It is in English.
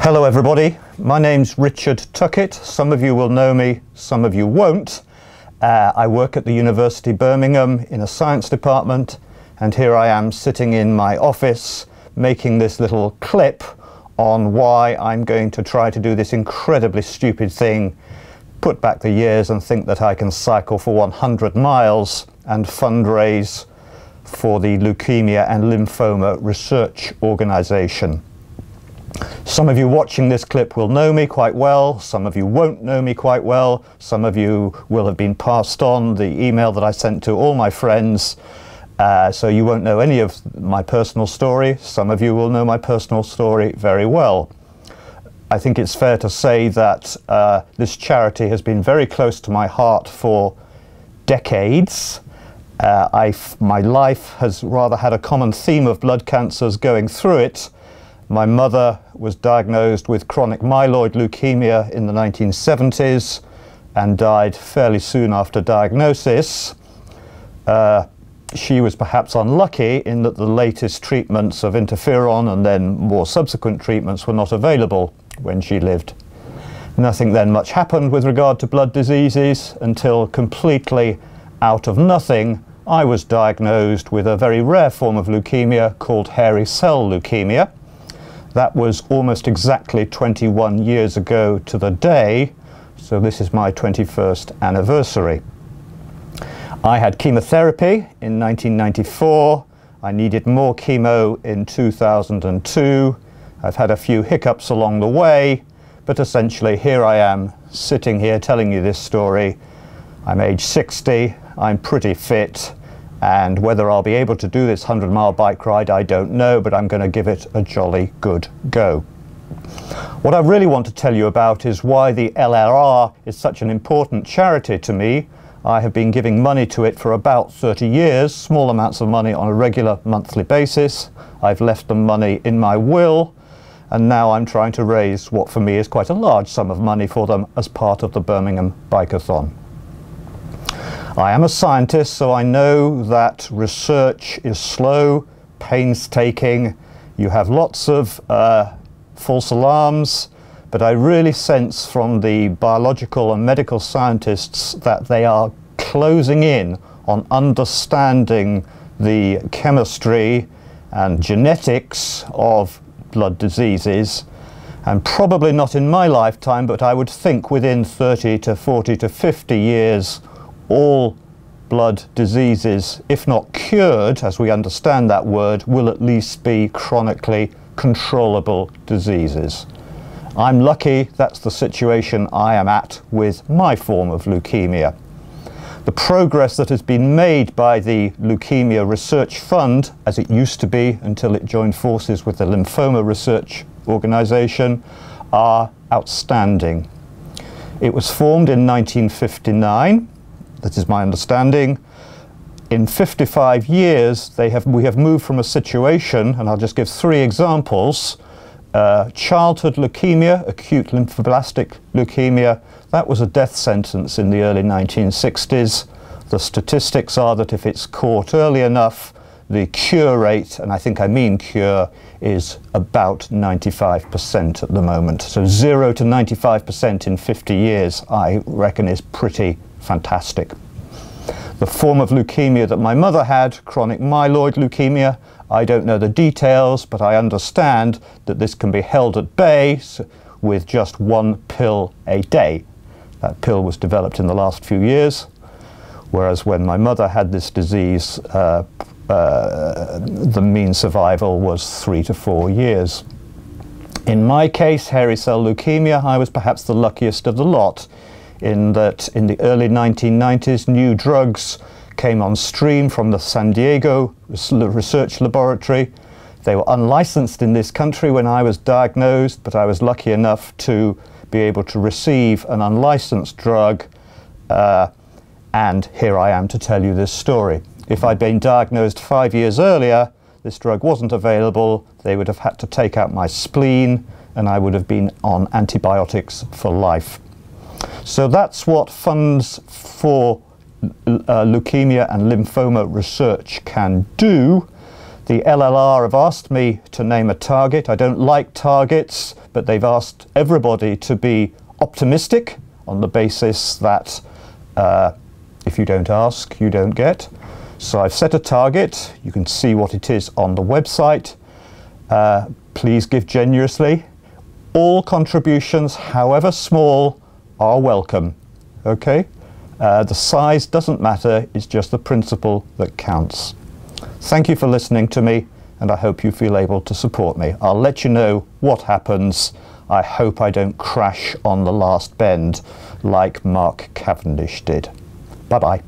Hello everybody, my name's Richard Tuckett. Some of you will know me, some of you won't. I work at the University of Birmingham in a science department, and here I am sitting in my office making this little clip on why I'm going to try to do this incredibly stupid thing, put back the years and think that I can cycle for 100 miles and fundraise for the Leukaemia and Lymphoma Research Organisation. Some of you watching this clip will know me quite well, some of you won't know me quite well, some of you will have been passed on the email that I sent to all my friends, so you won't know any of my personal story. Some of you will know my personal story very well. I think it's fair to say that this charity has been very close to my heart for decades. My life has rather had a common theme of blood cancers going through it. My mother was diagnosed with chronic myeloid leukemia in the 1970s and died fairly soon after diagnosis. She was perhaps unlucky in that the latest treatments of interferon and then more subsequent treatments were not available when she lived. Nothing then much happened with regard to blood diseases until, completely out of nothing, I was diagnosed with a very rare form of leukemia called hairy cell leukemia. That was almost exactly 21 years ago to the day, so this is my 21st anniversary. I had chemotherapy in 1994, I needed more chemo in 2002, I've had a few hiccups along the way, but essentially here I am, sitting here telling you this story. I'm age 60, I'm pretty fit, and whether I'll be able to do this 100-mile bike ride, I don't know, but I'm going to give it a jolly good go. What I really want to tell you about is why the LRR is such an important charity to me. I have been giving money to it for about 30 years, small amounts of money on a regular monthly basis. I've left them money in my will, and now I'm trying to raise what for me is quite a large sum of money for them as part of the Birmingham Bikeathon. I am a scientist, so I know that research is slow, painstaking. You have lots of false alarms, but I really sense from the biological and medical scientists that they are closing in on understanding the chemistry and genetics of blood diseases, and probably not in my lifetime, but I would think within 30 to 40 to 50 years, all blood diseases, if not cured, as we understand that word, will at least be chronically controllable diseases. I'm lucky that's the situation I am at with my form of leukemia. The progress that has been made by the Leukaemia Research Fund, as it used to be until it joined forces with the Lymphoma Research Organisation, are outstanding. It was formed in 1959. That is my understanding. In 55 years, we have moved from a situation, and I'll just give 3 examples. Childhood leukemia, acute lymphoblastic leukemia, that was a death sentence in the early 1960s. The statistics are that if it's caught early enough, the cure rate, and I think I mean cure, is about 95% at the moment. So 0 to 95% in 50 years, I reckon, is pretty fantastic. The form of leukemia that my mother had, chronic myeloid leukemia, I don't know the details, but I understand that this can be held at bay with just 1 pill a day. That pill was developed in the last few years, whereas when my mother had this disease, the mean survival was 3 to 4 years. In my case, hairy cell leukemia, I was perhaps the luckiest of the lot, in that in the early 1990s, new drugs came on stream from the San Diego Research Laboratory. They were unlicensed in this country when I was diagnosed, but I was lucky enough to be able to receive an unlicensed drug, and here I am to tell you this story. If I'd been diagnosed 5 years earlier, this drug wasn't available, they would have had to take out my spleen, and I would have been on antibiotics for life. So that's what funds for leukemia and lymphoma research can do. The LLR have asked me to name a target. I don't like targets, but they've asked everybody to be optimistic on the basis that if you don't ask, you don't get. So I've set a target. You can see what it is on the website. Please give generously. All contributions, however small, are welcome. Okay? The size doesn't matter, it's just the principle that counts. Thank you for listening to me, and I hope you feel able to support me. I'll let you know what happens. I hope I don't crash on the last bend like Mark Cavendish did. Bye-bye.